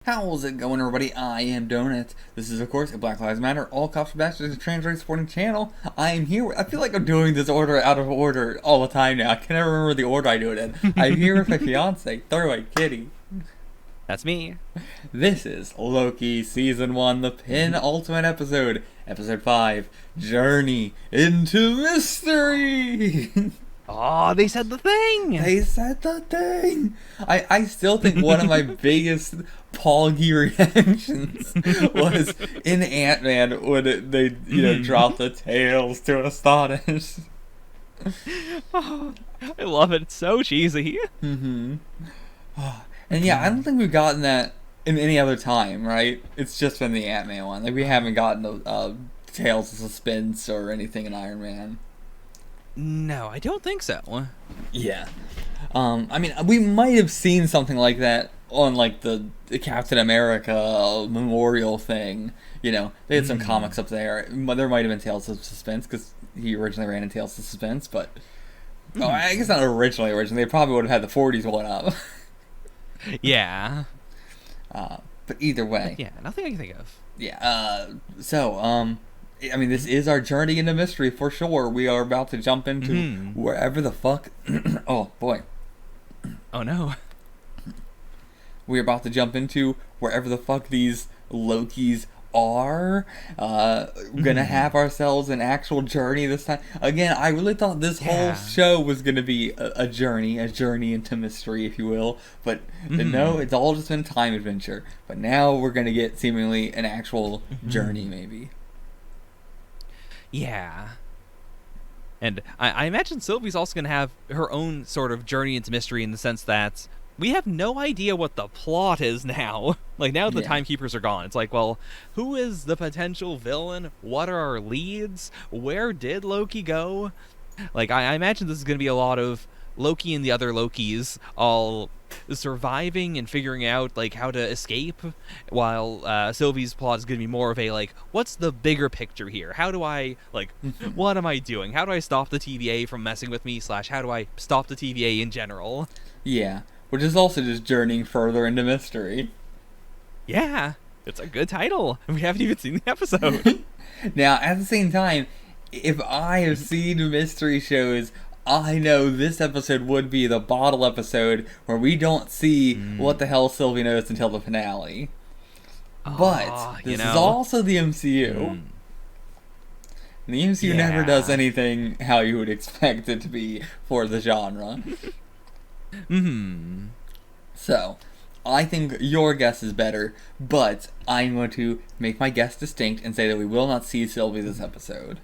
How's it going, everybody? I am Donut. This is, of course, a Black Lives Matter, All Cops are Bastards, trans rights supporting channel. I am here. I feel like I'm doing this order out of order all the time now. I can never remember the order I do it in. I'm here with my fiance, Throwaway Kitty. That's me. This is Loki Season 1, the penultimate episode, Episode 5, Journey into Mystery. Oh, they said the thing! They said the thing! I still think one of my biggest Poggy reactions was in Ant-Man when they, drop the tails to astonish. Oh, I love it. It's so cheesy. Mm-hmm. And yeah, I don't think we've gotten that in any other time, right? It's just been the Ant-Man one. Like, we haven't gotten the Tales of Suspense or anything in Iron Man. No, I don't think so. Yeah. I mean, we might have seen something like that on, like, the Captain America memorial thing. You know, they had some comics up there. There might have been Tales of Suspense, because he originally ran in Tales of Suspense, but... Oh, I guess not originally. They probably would have had the 40s one up. Yeah. But either way. Yeah, nothing I can think of. Yeah, I mean, this is our journey into mystery for sure. We are about to jump into wherever the fuck... oh, boy. Oh, no. We're about to jump into wherever the fuck these Lokis are. We're gonna have ourselves an actual journey this time. Again, I really thought this whole show was gonna be a journey into mystery, if you will. But no, it's all just been time adventure. But now we're gonna get seemingly an actual journey, maybe. Yeah. And I imagine Sylvie's also going to have her own sort of journey into mystery in the sense that we have no idea what the plot is now. Like, now the timekeepers are gone. It's like, well, who is the potential villain? What are our leads? Where did Loki go? Like, I imagine this is going to be a lot of Loki and the other Lokis all surviving and figuring out, like, how to escape, while Sylvie's plot is going to be more of a, like, what's the bigger picture here? How do I, like, what am I doing? How do I stop the TVA from messing with me, / how do I stop the TVA in general? Yeah, which is also just journeying further into mystery. Yeah, it's a good title. We haven't even seen the episode. Now, at the same time, if I have seen mystery shows, I know this episode would be the bottle episode where we don't see what the hell Sylvie knows until the finale. But this is also the MCU. And the MCU never does anything how you would expect it to be for the genre. So, I think your guess is better, but I'm going to make my guess distinct and say that we will not see Sylvie this episode.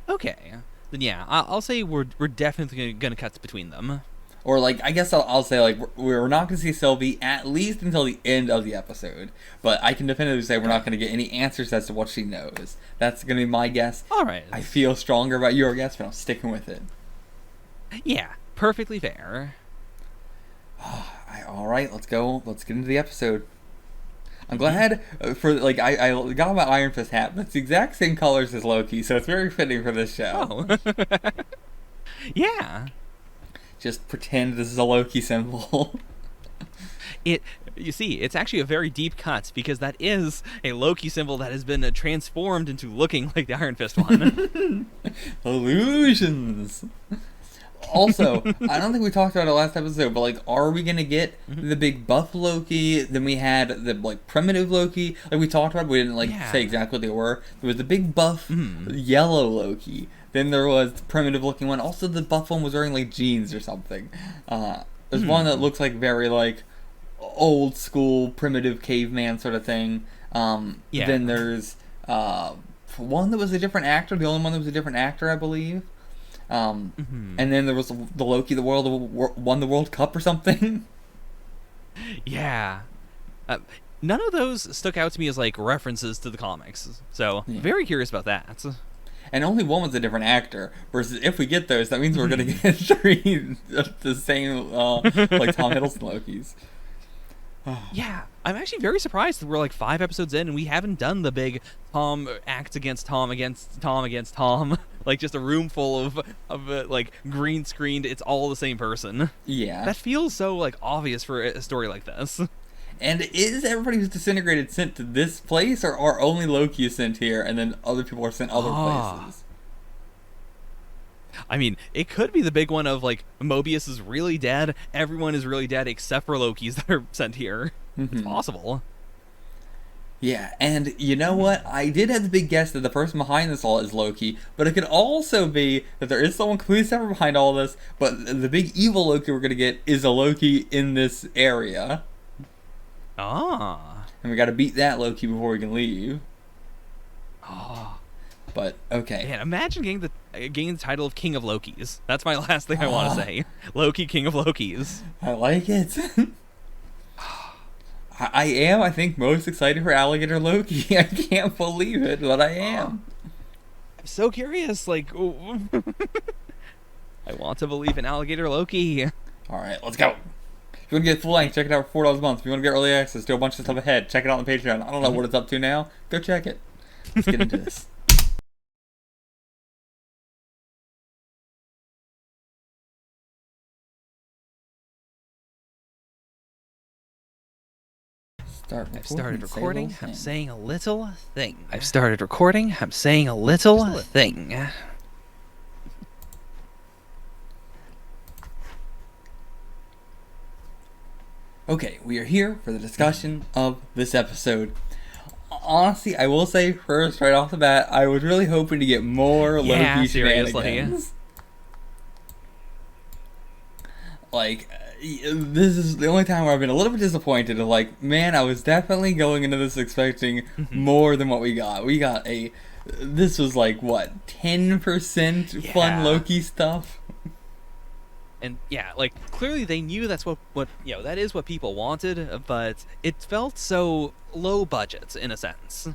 Okay. Then yeah, I'll say we're definitely gonna cut between them. Or, like, I guess I'll say, like, we're not going to see Sylvie at least until the end of the episode. But I can definitively say we're not going to get any answers as to what she knows. That's going to be my guess. Alright. I feel stronger about your guess, but I'm sticking with it. Yeah, perfectly fair. Alright, let's go. Let's get into the episode. I'm glad for, like, I got my Iron Fist hat, but it's the exact same colors as Loki, so it's very fitting for this show. Oh. Yeah. Just pretend this is a Loki symbol. You see, it's actually a very deep cut, because that is a Loki symbol that has been transformed into looking like the Iron Fist one. Illusions! Also, I don't think we talked about it last episode, but, like, are we gonna get the big buff Loki? Then we had the, like, primitive Loki. Like we talked about, we didn't, like, say exactly what they were. There was the big buff yellow Loki. Then there was the primitive looking one. Also, the buff one was wearing, like, jeans or something. There's one that looks like very, like, old school primitive caveman sort of thing. Then there's one that was a different actor. The only one that was a different actor, I believe. And then there was the Loki, the world won the World Cup or something. Yeah. None of those stuck out to me as, like, references to the comics. So, very curious about that. And only one was a different actor. Versus, if we get those, that means we're going to get 3 the same, like, Tom Hiddleston Lokis. Yeah, I'm actually very surprised that we're like 5 episodes in and we haven't done the big Tom acts against Tom against Tom against Tom. Like just a room full of like green screened, it's all the same person. Yeah. That feels so like obvious for a story like this. And is everybody who's disintegrated sent to this place, or are only Loki sent here, and then other people are sent other places? I mean, it could be the big one of, like, Mobius is really dead, everyone is really dead except for Loki's that are sent here. It's possible. Yeah, and you know what? I did have the big guess that the person behind this all is Loki, but it could also be that there is someone completely separate behind all this, but the big evil Loki we're going to get is a Loki in this area. Ah. And we got to beat that Loki before we can leave. Oh. But, okay. Man, imagine getting the title of King of Lokis. That's my last thing I want to say. Loki, King of Lokis. I like it. I am, I think, most excited for Alligator Loki. I can't believe it, but I am. I'm so curious, like... I want to believe in Alligator Loki. Alright, let's go. If you want to get full length, check it out for $4 a month. If you want to get early access to a bunch of stuff ahead, check it out on Patreon. I don't know what it's up to now. Go check it. Let's get into this. I've started recording. I'm saying a little thing. I've started recording. I'm saying a little thing. Okay, we are here for the discussion of this episode. Honestly, I will say first, right off the bat, I was really hoping to get more Loki shenanigans. Like, this is the only time where I've been a little bit disappointed. Of like, man, I was definitely going into this expecting more than what we got. We got this was like, what, 10% fun Loki stuff? And yeah, like, clearly they knew that's what that is what people wanted, but it felt so low budget in a sense.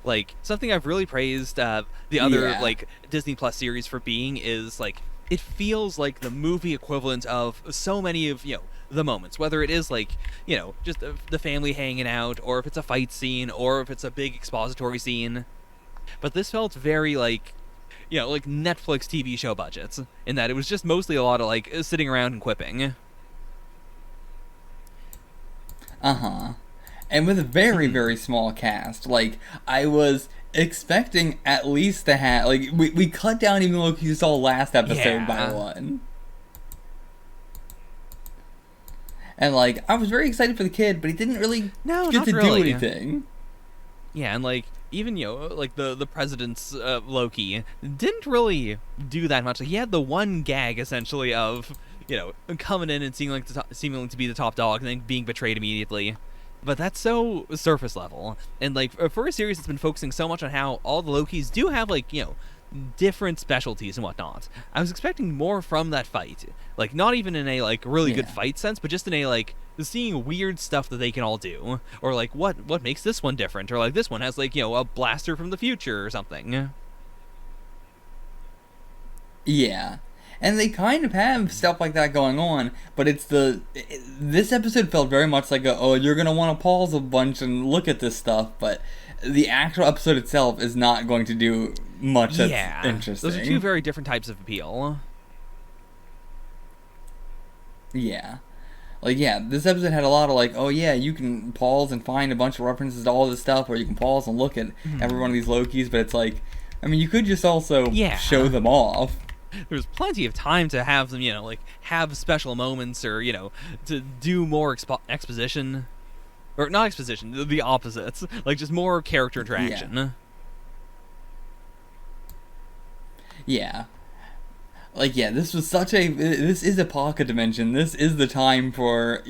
Like, something I've really praised the other like Disney Plus series for being is, like, it feels like the movie equivalent of so many of, the moments, whether it is like, just the family hanging out, or if it's a fight scene, or if it's a big expository scene. But this felt very like, like Netflix TV show budgets, in that it was just mostly a lot of, like, sitting around and quipping. And with a very, very small cast. Like, I was expecting at least to have, like, we cut down even Loki you saw last episode by one. And, like, I was very excited for the kid, but he didn't really get to do anything. Yeah, and, like, even, like, the president's Loki didn't really do that much. Like, he had the one gag, essentially, of, coming in and seeming to be the top dog and then being betrayed immediately. But that's so surface level. And, like, for a series that's been focusing so much on how all the Lokis do have, like, different specialties and whatnot, I was expecting more from that fight. Like, not even in a, like, really good fight sense, but just in a, like, seeing weird stuff that they can all do. Or, like, what makes this one different? Or, like, this one has, like, a blaster from the future or something. Yeah. And they kind of have stuff like that going on, but this episode felt very much like you're going to want to pause a bunch and look at this stuff, but the actual episode itself is not going to do much that's interesting. Those are two very different types of appeal. Yeah. Like, this episode had a lot of, like, you can pause and find a bunch of references to all this stuff, or you can pause and look at every one of these Lokis, but it's like, I mean, you could just also show them off. There's plenty of time to have them, like, have special moments, or, to do more exposition. Or not exposition, the opposites. Like, just more character interaction. Yeah. Like, this was this is a pocket dimension. This is the time for,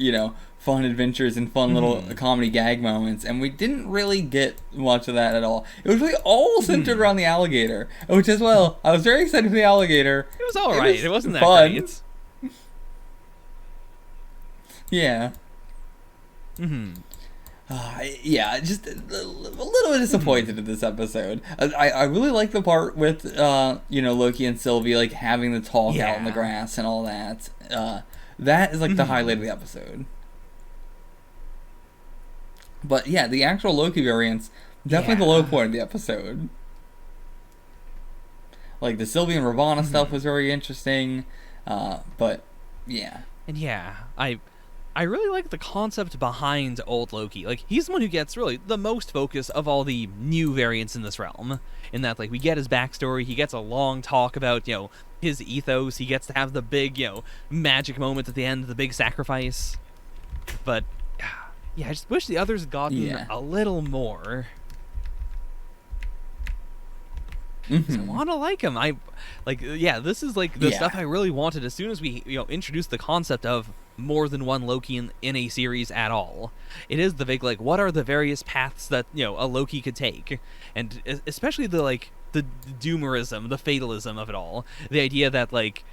fun adventures and fun little comedy gag moments, and we didn't really get much of that at all. It was really all centered around the alligator, which as well, I was very excited for the alligator. It was alright, it wasn't that fun. Great. Yeah. Just a little bit disappointed in this episode. I really like the part with, Loki and Sylvie, like, having the talk out in the grass and all that. That is, like, the highlight of the episode. But, the actual Loki variants, definitely the low point of the episode. Like, the Sylvie and Ravonna stuff was very interesting, but, And I really like the concept behind old Loki. Like, he's the one who gets really the most focus of all the new variants in this realm. In that, like, we get his backstory, he gets a long talk about, his ethos, he gets to have the big, magic moment at the end, the big sacrifice. But, yeah, I just wish the others had gotten a little more. I want to like him. This is like the stuff I really wanted as soon as we, introduced the concept of more than one Loki in a series at all. It is the big, like, what are the various paths that, a Loki could take? And especially the doomerism, the fatalism of it all. The idea that, like,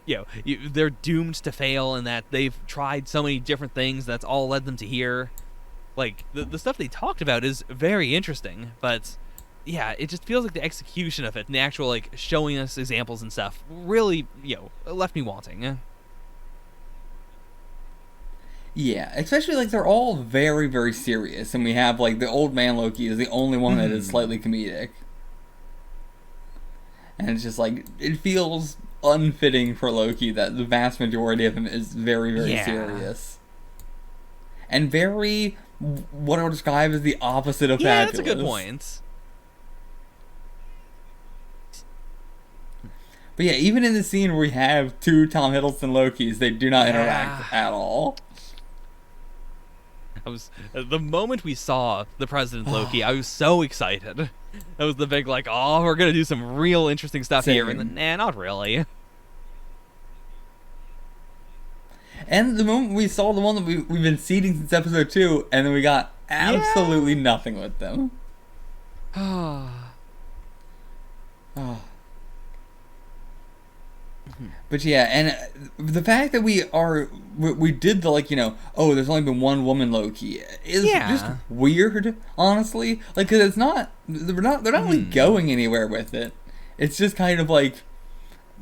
they're doomed to fail and that they've tried so many different things that's all led them to here. Like, the stuff they talked about is very interesting, but yeah, it just feels like the execution of it and the actual, like, showing us examples and stuff really, left me wanting. Yeah, especially, like, they're all very, very serious, and we have, like, the old man Loki is the only one that is slightly comedic. And it's just, like, it feels unfitting for Loki that the vast majority of him is very, very serious. And very, what I would describe as the opposite of fabulous. That's a good point. But yeah, even in the scene where we have two Tom Hiddleston Lokis, they do not interact at all. The moment we saw the President Loki, I was so excited. That was the big, like, oh, we're gonna do some real interesting stuff here, and then, not really. And the moment we saw the one that we've been seeding since episode 2, and then we got absolutely nothing with them. But yeah, and the fact that we did the, like, there's only been one woman Loki is just weird, honestly. Like, cause they're not really going anywhere with it. It's just kind of like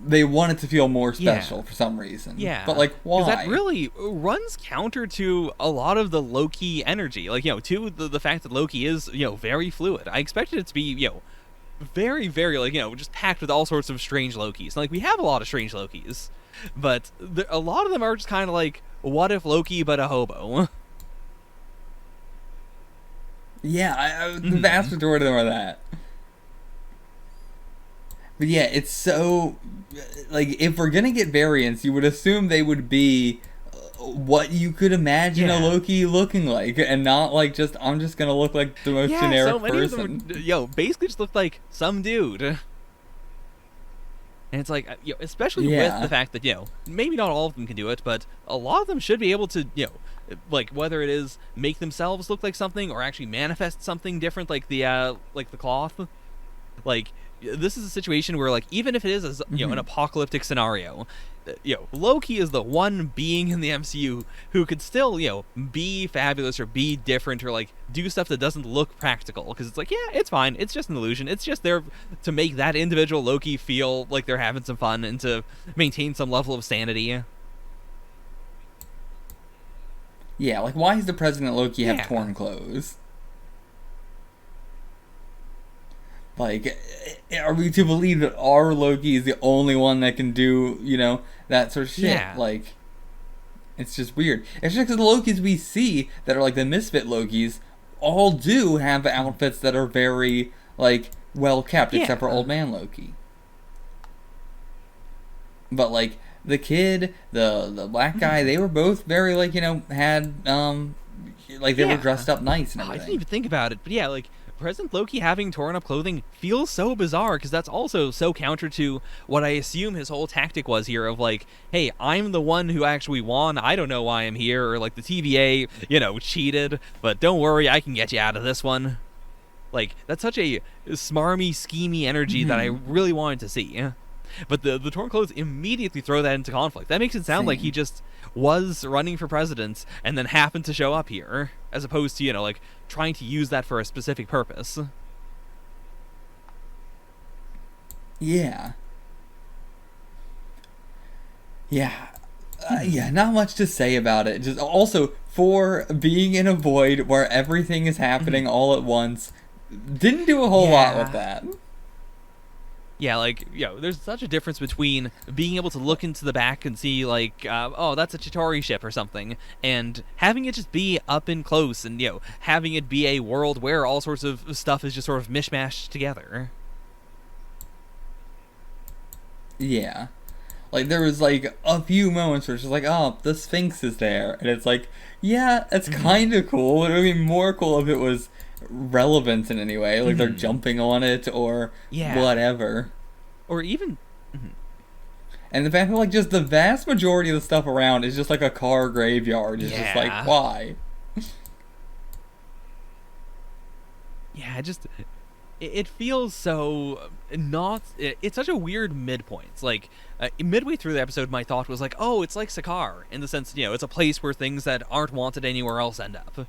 they want it to feel more special for some reason. Yeah. But, like, why? Because that really runs counter to a lot of the Loki energy. Like, to the fact that Loki is, very fluid. I expected it to be, very, very, like, just packed with all sorts of strange Lokis. Like, we have a lot of strange Lokis, but a lot of them are just kind of like, what if Loki but a hobo? Yeah, the vast majority of them are that. But yeah, it's so, like, if we're gonna get variants, you would assume they would be what you could imagine a Loki looking like, and not like just, I'm just gonna look like the most generic so many person. Of them, basically just look like some dude. And it's like, especially with the fact that, maybe not all of them can do it, but a lot of them should be able to, like, whether it is make themselves look like something or actually manifest something different, like the cloth. Like, this is a situation where, like, even if it is an apocalyptic scenario, Loki is the one being in the MCU who could still, be fabulous or be different or, like, do stuff that doesn't look practical. Because it's like, yeah, it's fine. It's just an illusion. It's just there to make that individual Loki feel like they're having some fun and to maintain some level of sanity. Yeah, like, why does the President Loki have torn clothes? Like, are we to believe that our Loki is the only one that can do, that sort of shit? Yeah. Like, it's just weird. It's just because the Lokis we see that are, like, the misfit Lokis all do have outfits that are very, like, well kept, except for Old Man Loki. But, like, the kid, the black guy, they were both very, like, had, like, they were dressed up nice and everything. I didn't even think about it, but yeah, like, President Loki having torn up clothing feels so bizarre, because that's also so counter to what I assume his whole tactic was here of, like, hey, I'm the one who actually won, I don't know why I'm here, or, like, the TVA, cheated, but don't worry, I can get you out of this one. Like, that's such a smarmy, schemy energy that I really wanted to see. But the torn clothes immediately throw that into conflict. That makes it sound like he just was running for president and then happened to show up here, as opposed to, like, trying to use that for a specific purpose. Yeah. Not much to say about it. Just also, for being in a void where everything is happening all at once, didn't do a whole lot with that. Yeah, like, there's such a difference between being able to look into the back and see, like, oh, that's a Chitauri ship or something, and having it just be up and close, and, having it be a world where all sorts of stuff is just sort of mishmashed together. Yeah. Like, there was, like, a few moments where it's just like, oh, the Sphinx is there. And it's like, yeah, it's kind of cool. It would be more cool if it was relevant in any way. Like, they're jumping on it or whatever. Or even... And the fact that, like, just the vast majority of the stuff around is just, like, a car graveyard. It's just like, why? Yeah, it feels so not... It's such a weird midpoint. It's like, midway through the episode, my thought was like, oh, it's like Sakaar, in the sense, it's a place where things that aren't wanted anywhere else end up.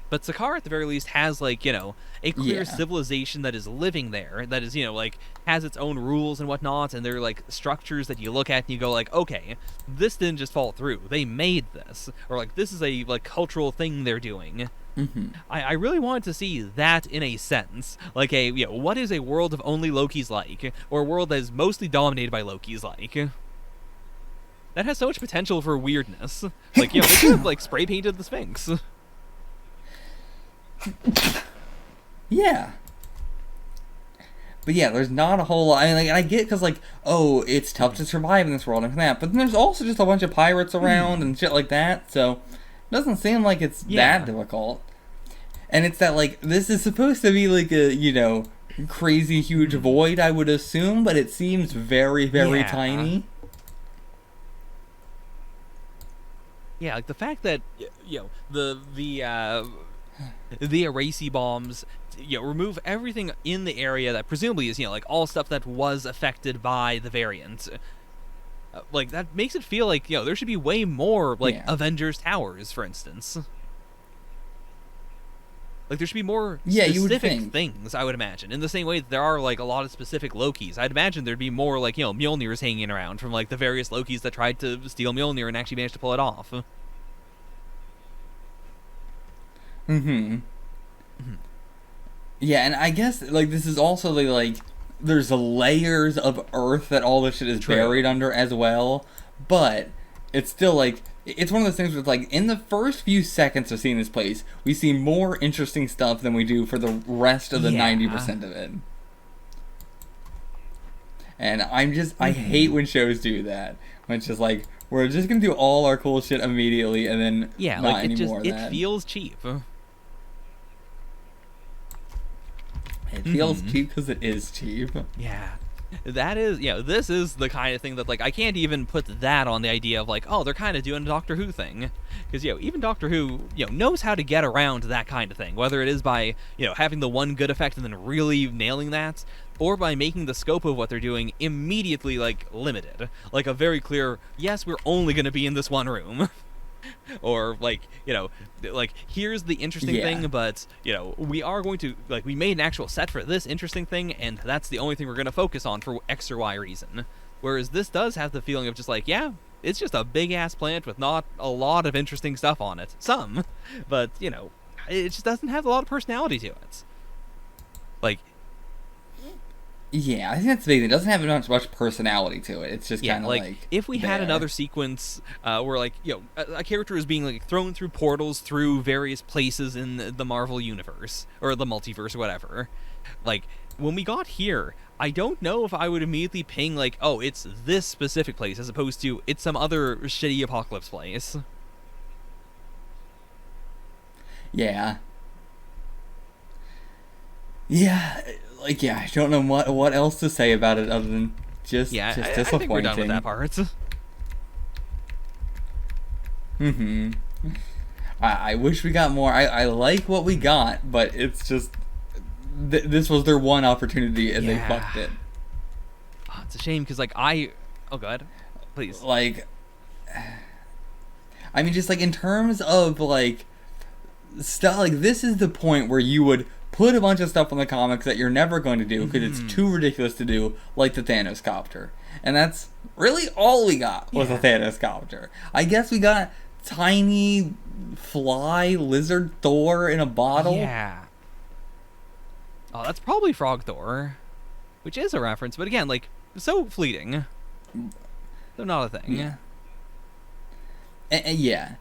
But Sakaar, at the very least, has, like, a clear civilization that is living there, that is, like, has its own rules and whatnot, and they're, like, structures that you look at and you go, like, okay, this didn't just fall through. They made this. Or, like, this is a, like, cultural thing they're doing. I really wanted to see that in a sense. Like, what is a world of only Lokis like? Or a world that is mostly dominated by Lokis like? That has so much potential for weirdness. Like, they could have, like, spray painted the Sphinx. Yeah. But yeah, there's not a whole lot. I mean, like, I get because, like, oh, it's tough to survive in this world and that. But then there's also just a bunch of pirates around and shit like that. So it doesn't seem like it's that difficult. And it's that, like, this is supposed to be, like, a, crazy huge void, I would assume. But it seems very, very tiny. Yeah, like, the fact that, the Erasy bombs, remove everything in the area that presumably is, like, all stuff that was affected by the variant. Like, that makes it feel like, there should be way more, like, Avengers Towers, for instance. Like, there should be more specific things, I would imagine. In the same way that there are, like, a lot of specific Lokis. I'd imagine there'd be more, like, Mjolnirs hanging around from, like, the various Lokis that tried to steal Mjolnir and actually managed to pull it off. Yeah, and I guess, like, this is also, like, there's layers of earth that all this shit is buried under as well. But it's still, like, it's one of those things where it's like, in the first few seconds of seeing this place, we see more interesting stuff than we do for the rest of the 90% of it. And I hate when shows do that. When it's just like, we're just gonna do all our cool shit immediately and then not anymore of that. It feels cheap. It feels cheap because it is cheap. Yeah. That is, this is the kind of thing that, like, I can't even put that on the idea of, like, oh, they're kind of doing a Doctor Who thing. Because, even Doctor Who, knows how to get around that kind of thing. Whether it is by, having the one good effect and then really nailing that, or by making the scope of what they're doing immediately, like, limited. Like, a very clear, yes, we're only going to be in this one room. Or, like, like, here's the interesting thing, but, we are going to, like, we made an actual set for this interesting thing, and that's the only thing we're going to focus on for X or Y reason. Whereas this does have the feeling of just like, it's just a big-ass plant with not a lot of interesting stuff on it. Some, but, it just doesn't have a lot of personality to it. Like... Yeah, I think that's the thing. It doesn't have much personality to it. It's just kind of like if we had another sequence where, like, a character is being, like, thrown through portals through various places in the Marvel universe or the multiverse or whatever. Like, when we got here, I don't know if I would immediately ping, like, oh, it's this specific place as opposed to it's some other shitty apocalypse place. Yeah. Yeah. Like, I don't know what else to say about it other than just disappointing. I think we're done with that part. I wish we got more. I like what we got, but it's just this was their one opportunity and they fucked it. Oh, it's a shame because, like, oh god, please. Like, I mean, just like in terms of like stuff, like this is the point where you would put a bunch of stuff in the comics that you're never going to do because it's too ridiculous to do, like the Thanos copter. And that's really all we got was a Thanos copter. I guess we got tiny fly lizard Thor in a bottle. Yeah. Oh, that's probably Frog Thor. which is a reference, but again, like, so fleeting. So not a thing. Yeah. Yeah.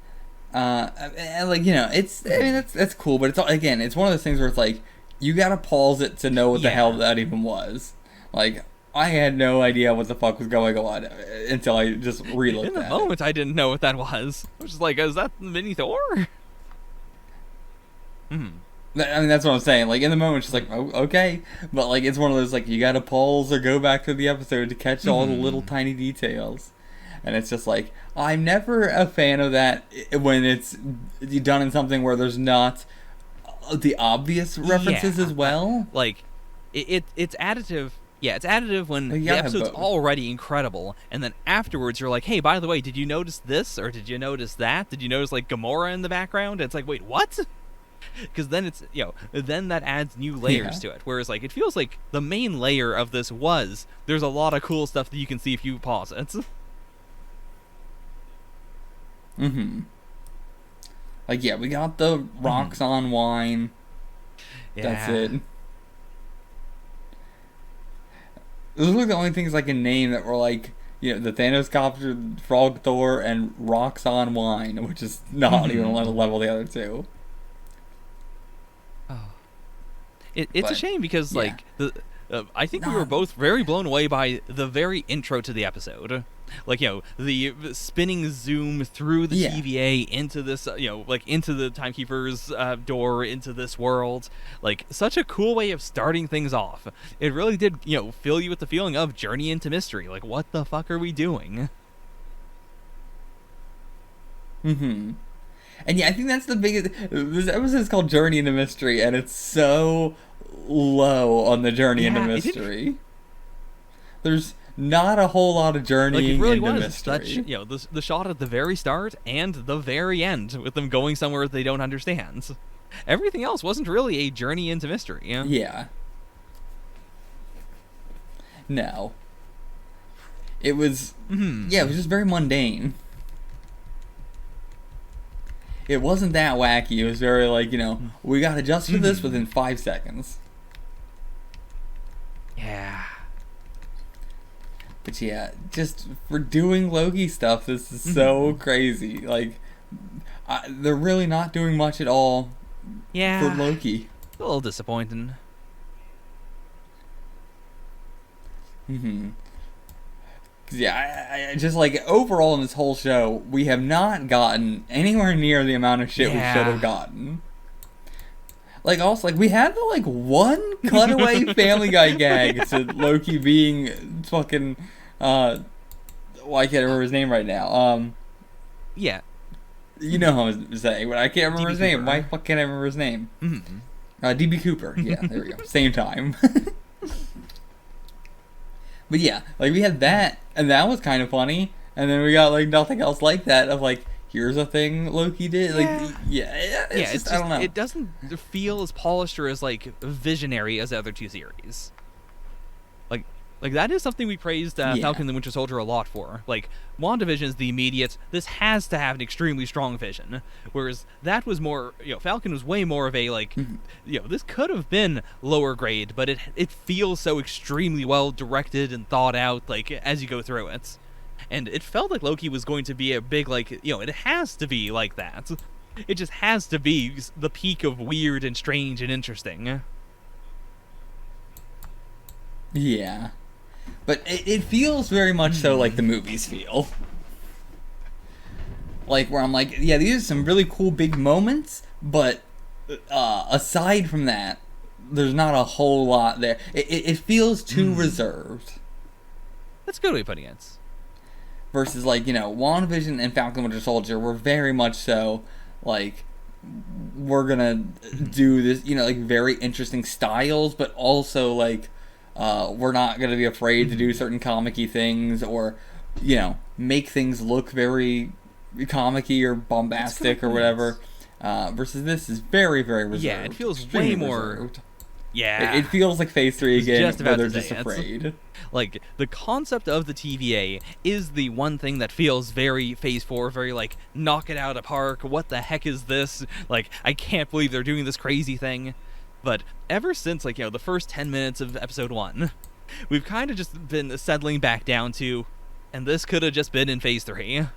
And like, you know, it's, I mean, that's cool, but it's, again, it's one of those things where it's like, you gotta pause it to know what the hell that even was. Like, I had no idea what the fuck was going on until I just re-looked at it. In the moment, I didn't know what that was. I was just like, is that Mini Thor? I mean, that's what I'm saying. Like, in the moment, it's just like, oh, okay. But, like, it's one of those, like, you gotta pause or go back to the episode to catch all the little tiny details. And it's just like, I'm never a fan of that when it's done in something where there's not the obvious references as well. Like, it's additive. Yeah, it's additive when the episode's already incredible, and then afterwards you're like, hey, by the way, did you notice this, or did you notice that? Did you notice, like, Gamora in the background? And it's like, wait, what? Because then it's, you know, then that adds new layers to it. Whereas, like, it feels like the main layer of this was, there's a lot of cool stuff that you can see if you pause it. Like, yeah, we got the rocks on wine. That's it. Those were the only things I can name that were like, you know, the Thanos copter, Frog Thor, and rocks on wine, which is not even on a level the other two. Oh. It's a shame because, like, I think we were both very blown away by the very intro to the episode. Like, you know, the spinning zoom through the TVA into this, you know, like, into the Timekeeper's door, into this world. Like, such a cool way of starting things off. It really did, you know, fill you with the feeling of journey into mystery. Like, what the fuck are we doing? And yeah, I think that's the biggest... This episode is called Journey into Mystery, and it's so low on the Journey into Mystery. There's not a whole lot of journeying into mystery. That you know, the shot at the very start and the very end, with them going somewhere they don't understand. Everything else wasn't really a journey into mystery. Yeah. No. It was... Yeah, it was just very mundane. It wasn't that wacky. It was very, like, you know, we got adjust for this within 5 seconds. Yeah. But yeah, just for doing Loki stuff, this is so crazy. Like, they're really not doing much at all for Loki. A little disappointing. Yeah, I just, like, overall in this whole show, we have not gotten anywhere near the amount of shit we should have gotten. Like, also, like, we had the, like, one cutaway Family Guy gag to Loki being fucking, well, I can't remember his name right now. Yeah. You know how I'm saying, but I can't remember his name. Why the fuck can't I remember his name? DB Cooper. Yeah, there we go. Same time. But yeah, like, we had that, and that was kind of funny, and then we got, like, nothing else like that of, like, here's a thing Loki did. Like, it's just, I don't know. It doesn't feel as polished or as, like, visionary as the other two series. Like that is something we praised Falcon and the Winter Soldier a lot for. Like, WandaVision is the immediate, this has to have an extremely strong vision. Whereas that was more, you know, Falcon was way more of a, like, you know, this could have been lower grade, but it feels so extremely well directed and thought out, like, as you go through it. And it felt like Loki was going to be a big, like, you know, it has to be like that. It just has to be the peak of weird and strange and interesting. Yeah. But it feels very much so like the movies feel. Like, where I'm like, yeah, these are some really cool big moments, but aside from that, there's not a whole lot there. It feels too reserved. That's a good way of putting it. Versus, like, you know, WandaVision and Falcon Winter Soldier were very much so, like, we're gonna do this, you know, like, very interesting styles, but also, like, we're not going to be afraid to do certain comic-y things or, you know, make things look very comic-y or bombastic or whatever. Versus this is very, very reserved. Yeah, it feels way more... Reserved. Yeah. It feels like Phase 3 again, where they're just afraid. Like, the concept of the TVA is the one thing that feels very Phase 4, very, like, knock it out of the park, what the heck is this? Like, I can't believe they're doing this crazy thing. But ever since, like, you know, the first 10 minutes of episode 1, We've kind of just been settling back down to, and this could have just been in phase 3.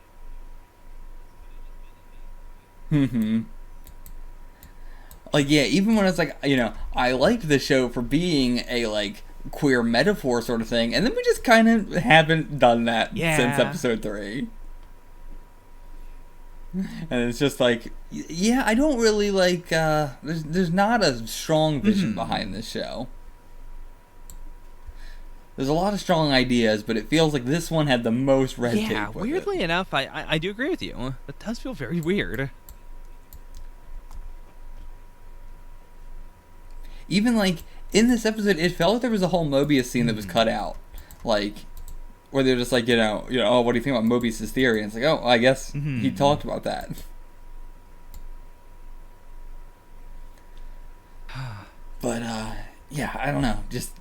Like, yeah, even when it's like, I liked the show for being a, like, queer metaphor sort of thing, and then we just kind of haven't done that since episode 3. And it's just like, yeah, I don't really like, there's not a strong vision behind this show. There's a lot of strong ideas, but it feels like this one had the most red tape. Yeah, weirdly enough, I do agree with you. It does feel very weird. Even, like, in this episode, it felt like there was a whole Mobius scene that was cut out. Like, where they're just like, oh, what do you think about Mobius' theory? And it's like, oh, I guess he talked about that. But, yeah, I don't know. Just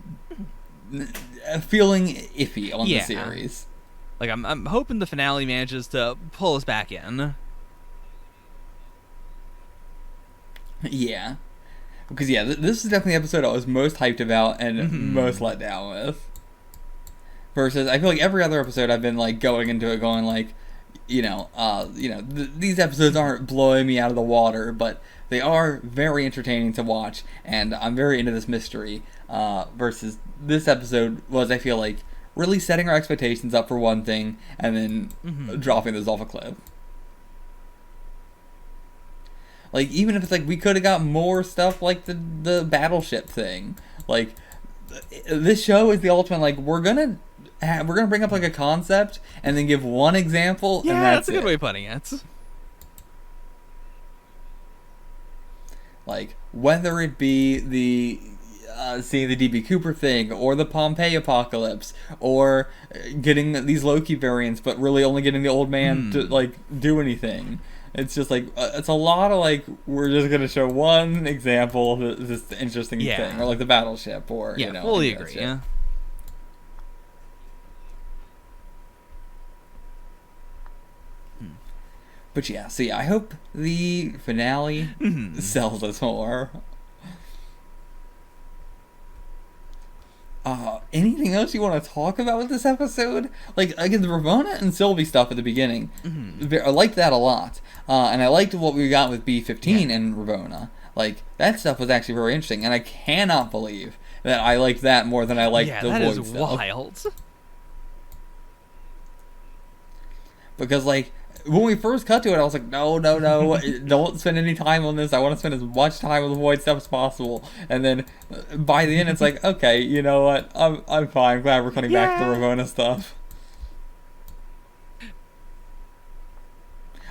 feeling iffy on the series. Like, I'm hoping the finale manages to pull us back in. Yeah. Because, yeah, this is definitely the episode I was most hyped about and most let down with. Versus, I feel like every other episode I've been, like, going into it going, like, these episodes aren't blowing me out of the water, but they are very entertaining to watch, and I'm very into this mystery. Versus this episode was, I feel like, really setting our expectations up for one thing, and then dropping those off a cliff. Like, even if it's like we could have got more stuff like the battleship thing. Like, this show is the ultimate, like, we're gonna bring up like a concept and then give one example. Yeah, and that's a good way of putting it. Like, whether it be the seeing the DB Cooper thing, or the Pompeii apocalypse, or getting these Loki variants, but really only getting the old man to like do anything. It's just like, it's a lot of like, we're just going to show one example of this interesting thing, or like the battleship, or, fully agree, yeah. But yeah, so yeah, I hope the finale sells us more. Anything else you want to talk about with this episode? Like, again, the Ravonna and Sylvie stuff at the beginning, I liked that a lot. And I liked what we got with B-15 and Ravonna. Like, that stuff was actually very interesting, and I cannot believe that I liked that more than I liked the Void stuff. Yeah, that is wild. Because, like, when we first cut to it, I was like, no, don't spend any time on this. I want to spend as much time with the Void stuff as possible. And then by the end, it's like, okay, you know what? I'm fine. I'm glad we're cutting back to the Ravonna stuff.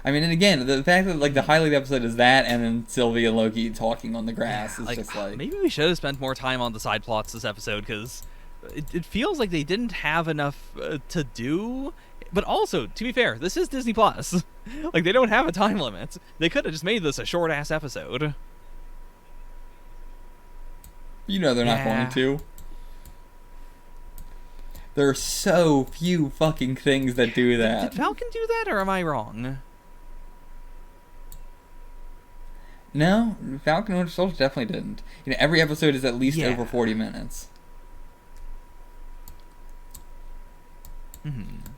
I mean, and again, the fact that like the highlight of the episode is that, and then Sylvie and Loki talking on the grass is just like, maybe we should have spent more time on the side plots this episode, because it feels like they didn't have enough to do. But also, to be fair, this is Disney Plus. Like, they don't have a time limit. They could have just made this a short-ass episode. You know they're not going to. There are so few fucking things that do that. Did Falcon do that, or am I wrong? No, Falcon and Winter Soldier definitely didn't. Every episode is at least over 40 minutes.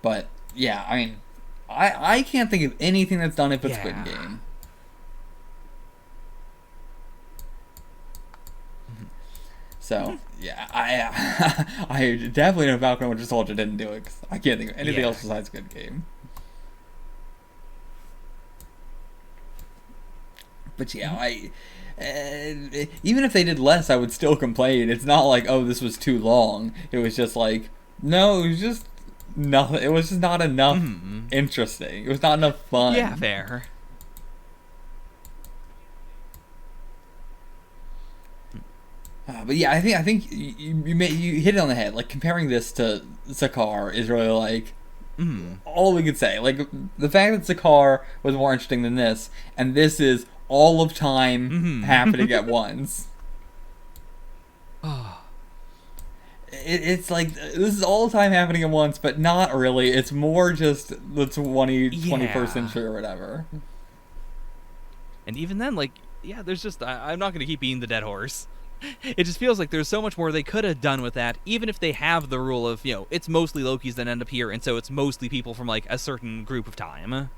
But yeah, I mean, I can't think of anything that's done it but Squid Game. So yeah, I definitely know Falcon and Winter Soldier didn't do it, 'cause I can't think of anything else besides Squid Game. But yeah, even if they did less, I would still complain. It's not like, oh, this was too long. It was just like, no, it was just nothing. It was just not enough interesting. It was not enough fun. Yeah, fair. But yeah, I think you hit it on the head. Like, comparing this to Sakaar is really like all we could say. Like, the fact that Sakaar was more interesting than this, and this is all of time happening at once. It's like, this is all the time happening at once, but not really. It's more just the 21st century or whatever. And even then, like, there's just, I'm not going to keep beating the dead horse. It just feels like there's so much more they could have done with that, even if they have the rule of, it's mostly Lokis that end up here, and so it's mostly people from, like, a certain group of time.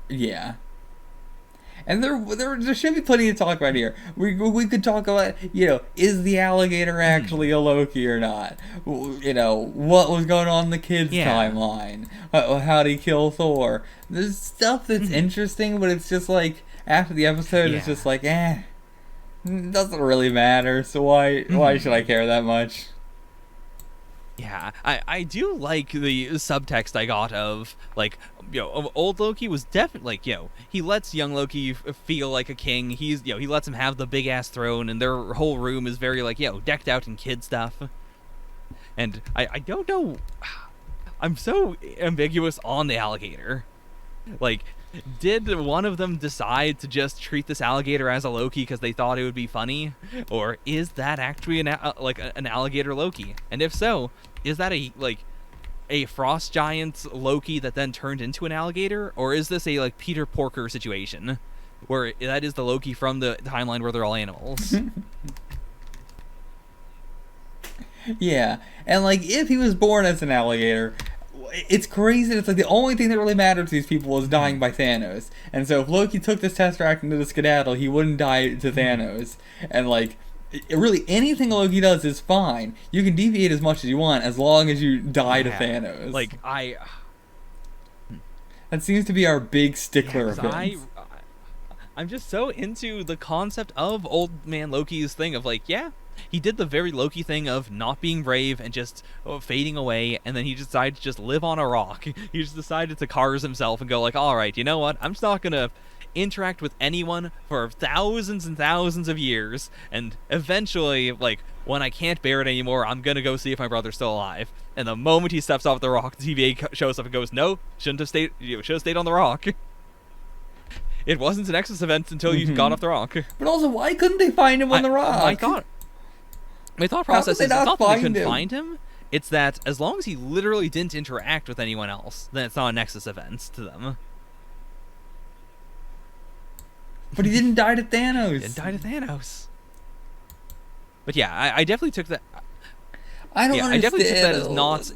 Yeah. And there should be plenty to talk about here. We could talk about, is the alligator actually a Loki or not? What was going on in the kids' timeline? How'd he kill Thor? There's stuff that's interesting, but it's just like, after the episode, it's just like, it doesn't really matter, so why should I care that much? Yeah, I do like the subtext I got of, like, old Loki was definitely, like, he lets young Loki feel like a king. He lets him have the big-ass throne, and their whole room is very, like, decked out in kid stuff. And I don't know, I'm so ambiguous on the alligator. Like, did one of them decide to just treat this alligator as a Loki because they thought it would be funny? Or is that actually an alligator Loki? And if so, is that a frost giant Loki that then turned into an alligator? Or is this a, like, Peter Porker situation where that is the Loki from the timeline where they're all animals? Yeah, and, like, if he was born as an alligator, it's crazy. It's like the only thing that really mattered to these people was dying by Thanos. And so if Loki took this Tesseract into the skedaddle, he wouldn't die to Thanos. And, like, really anything Loki does is fine. You can deviate as much as you want as long as you die to Thanos. Like, that seems to be our big stickler of Vince. I'm just so into the concept of old man Loki's thing of, like, he did the very Loki thing of not being brave and just fading away, and then he decided to just live on a rock. He just decided to Cars himself and go, like, alright, you know what? I'm just not gonna interact with anyone for thousands and thousands of years, and eventually, like, when I can't bear it anymore, I'm gonna go see if my brother's still alive. And the moment he steps off the rock, the TVA shows up and goes, no, should have stayed on the rock. It wasn't an Nexus event until you got off the rock. But also, why couldn't they find him on the rock? My thought process is it's not that they couldn't find him. It's that as long as he literally didn't interact with anyone else, then it's not a Nexus event to them. But he didn't die to Thanos. But yeah, I definitely took that. I don't understand. I definitely took that as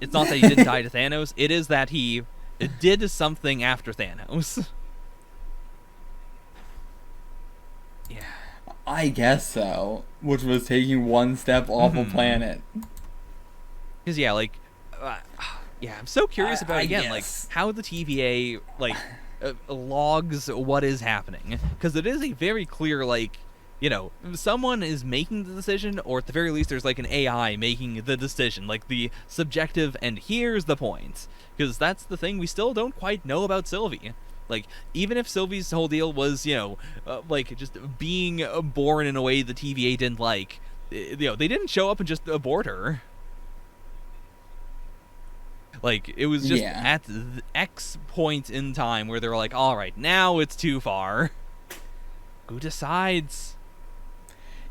it's not that he didn't die to Thanos. It is that he did something after Thanos. Yeah. I guess so. Which was taking one step off a planet. Because, I'm so curious about, again, like, how the TVA, like, logs what is happening. Because it is a very clear, like, someone is making the decision, or at the very least there's, like, an AI making the decision. Like, the subjective, and here's the point. Because that's the thing we still don't quite know about Sylvie. Like, even if Sylvie's whole deal was, like, just being born in a way the TVA didn't like, they didn't show up and just abort her. Like, it was just at the X point in time where they were like, alright, now it's too far. Who decides?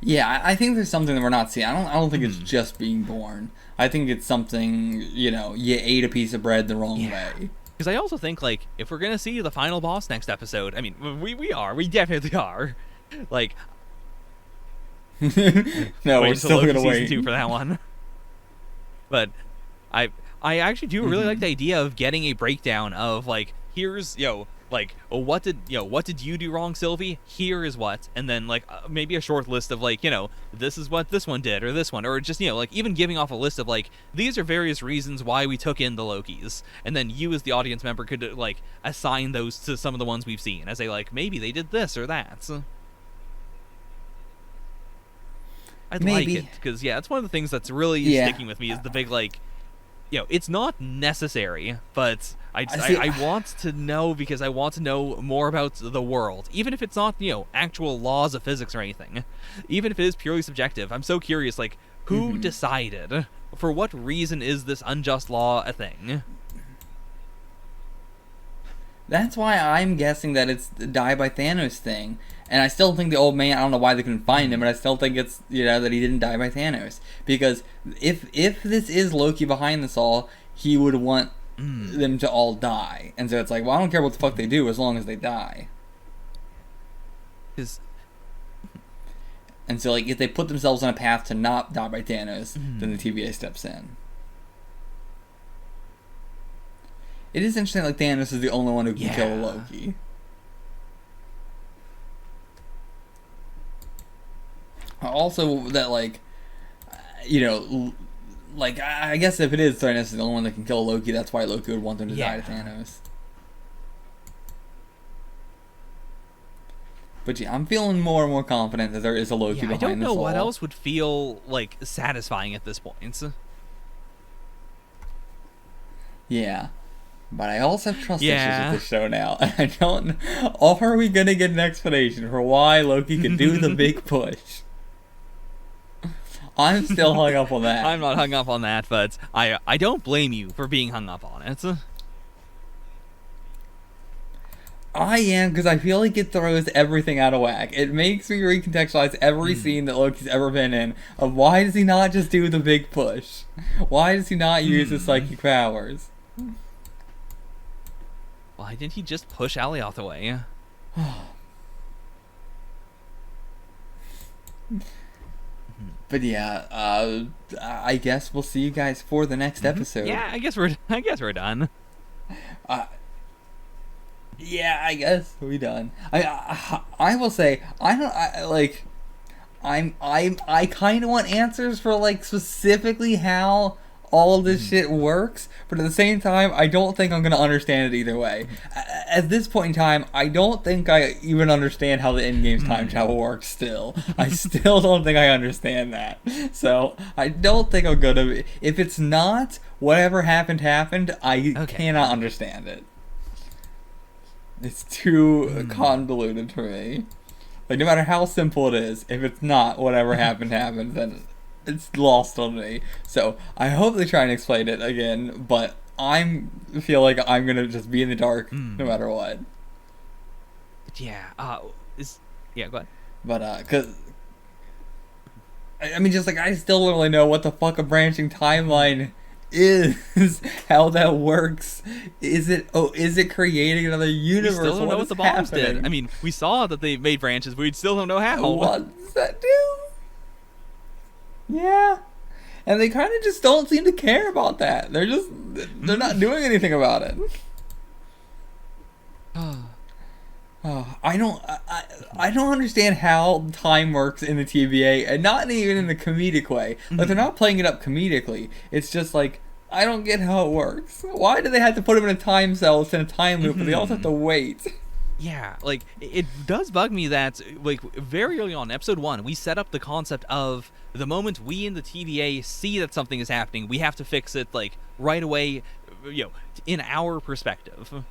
Yeah, I think there's something that we're not seeing. I don't think it's just being born. I think it's something, you ate a piece of bread the wrong way. Because I also think, like, if we're going to see the final boss next episode, I mean, we definitely are. Like, no, we're still going to wait. Season 2 for that one. But I actually do really like the idea of getting a breakdown of, like, here's, like, what did you do wrong, Sylvie? Here is what. And then, like, maybe a short list of, like, this is what this one did, or this one. Or just, like, even giving off a list of, like, these are various reasons why we took in the Lokis. And then you, as the audience member, could, like, assign those to some of the ones we've seen. As like, maybe they did this or that. I'd like it. Because, it's one of the things that's really sticking with me is the big, like, it's not necessary, but I want to know because I want to know more about the world. Even if it's not, actual laws of physics or anything. Even if it is purely subjective. I'm so curious, like, who decided? For what reason is this unjust law a thing? That's why I'm guessing that it's the die by Thanos thing. And I still think the old man, I don't know why they couldn't find him, but I still think it's, that he didn't die by Thanos. Because if this is Loki behind this all, he would want them to all die. And so it's like, well, I don't care what the fuck they do as long as they die. And so, like, if they put themselves on a path to not die by Thanos, then the TVA steps in. It is interesting, like, Thanos is the only one who can kill Loki. Also, that, like, you know, like, I guess if it is Thanos is the only one that can kill Loki, that's why Loki would want them to die to Thanos. But yeah, I'm feeling more and more confident that there is a Loki behind this all. I don't know what else would feel, like, satisfying at this point. Yeah. But I also have trust issues with this show now. And I don't know. Are we going to get an explanation for why Loki could do the big push? I'm still hung up on that. I'm not hung up on that, but I don't blame you for being hung up on it. I am, because I feel like it throws everything out of whack. It makes me recontextualize every scene that Loki's ever been in of why does he not just do the big push? Why does he not use his psychic powers? Why didn't he just push Alioth away? But yeah, I guess we'll see you guys for the next episode. Yeah, I guess we're done. Yeah, I guess we're done. I will say I kind of want answers for, like, specifically how all this shit works, but at the same time, I don't think I'm gonna understand it either way. At this point in time, I don't think I even understand how the Endgame's time travel works. Still, I still don't think I understand that. So I don't think I'm gonna. If it's not whatever happened, I cannot understand it. It's too convoluted for me. Like, no matter how simple it is, if it's not whatever happened, then it's lost on me. So I hope they try and explain it again, but I feel like I'm gonna just be in the dark no matter what. Yeah. Go ahead. But cause I mean, just like I still don't really know what the fuck a branching timeline is, how that works. Is it creating another universe? We still don't know what the bombs did. I mean, we saw that they made branches, but we still don't know how. What does that do? Yeah. And they kind of just don't seem to care about that. They're not doing anything about it. I don't understand how time works in the TVA, and not even in the comedic way. Like, they're not playing it up comedically. It's just like, I don't get how it works. Why do they have to put him in a time cell instead of a time loop, but they also have to wait? Yeah, like, it does bug me that, like, very early on, episode 1, we set up the concept of the moment we in the TVA see that something is happening, we have to fix it, like, right away, in our perspective.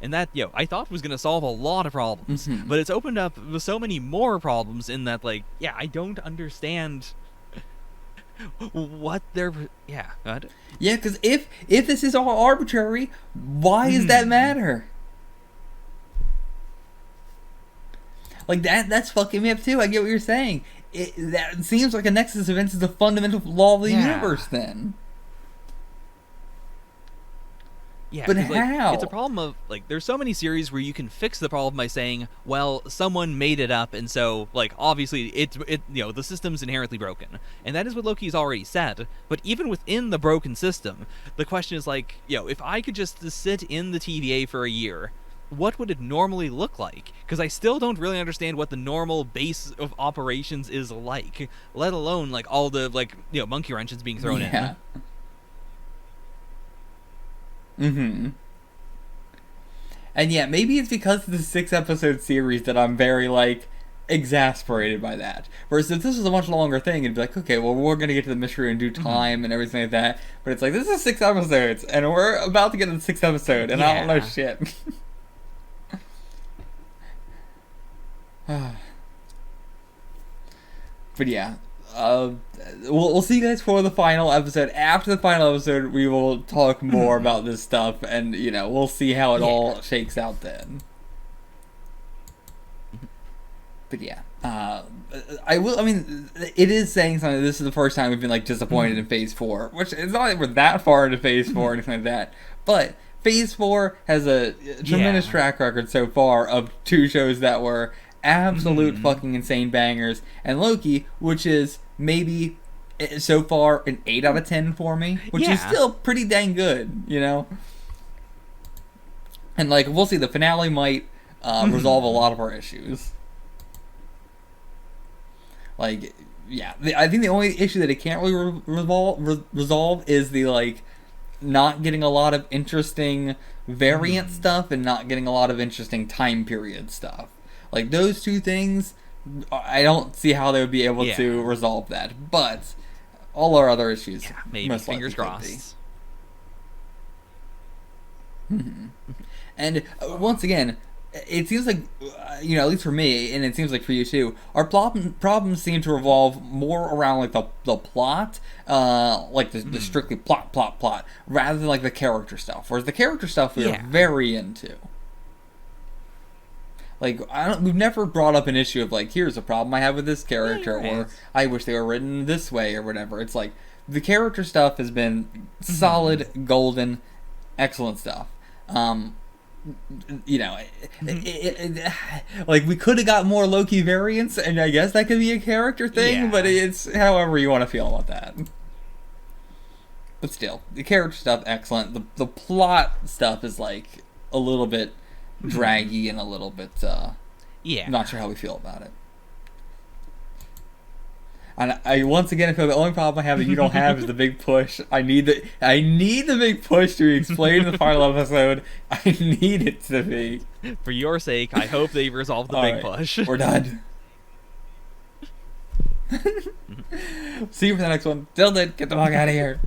And that, I thought was going to solve a lot of problems, but it's opened up so many more problems in that, like, I don't understand what they're... Yeah, God. Yeah, because if this is all arbitrary, why does that matter? Like, that's fucking me up too. I get what you're saying. That seems like a nexus event is the fundamental law of the universe then. Yeah, but like, how? It's a problem of, like, there's so many series where you can fix the problem by saying, well, someone made it up, and so, like, obviously the system's inherently broken. And that is what Loki's already said. But even within the broken system, the question is, like, if I could just sit in the TVA for a year, what would it normally look like? Because I still don't really understand what the normal base of operations is like, let alone, like, all the, like, monkey wrenches being thrown in. And yeah, maybe it's because of the 6-episode series that I'm very, like, exasperated by that. Whereas if this was a much longer thing, it'd be like, okay, well, we're gonna get to the mystery in due time and everything like that. But it's like, this is 6 episodes, and we're about to get to the 6th episode, and I don't know shit. But yeah, we'll see you guys for the final episode. After the final episode, we will talk more about this stuff, and we'll see how it all shakes out then. But yeah, I mean, it is saying something. This is the first time we've been, like, disappointed in Phase 4, which it's not like we're that far into Phase 4 or anything like that. But Phase 4 has a tremendous track record so far of 2 shows that were absolute fucking insane bangers, and Loki, which is maybe so far an 8 out of 10 for me, which is still pretty dang good, you know? And, like, we'll see, the finale might resolve a lot of our issues. Like, yeah, I think the only issue that it can't really resolve is the, like, not getting a lot of interesting variant stuff and not getting a lot of interesting time period stuff. Like, those two things, I don't see how they would be able to resolve that. But all our other issues, maybe, most fingers crossed. And once again, it seems like, you know, at least for me, and it seems like for you too, our problems seem to revolve more around, like, the plot, like the strictly plot, rather than, like, the character stuff. Whereas the character stuff we are very into. Like, we've never brought up an issue of, like, here's a problem I have with this character, or I wish they were written this way, or whatever. It's like, the character stuff has been solid, golden, excellent stuff. You know, like, we could have got more Loki variants, and I guess that could be a character thing, but it's however you want to feel about that. But still, the character stuff, excellent. The plot stuff is, like, a little bit draggy and a little bit, not sure how we feel about it. And I once again feel the only problem I have that you don't have is the big push. I need the big push to explain the final episode. I need it to be. For your sake, I hope they resolve the big push. We're done. See you for the next one. Till then, get the fuck out of here.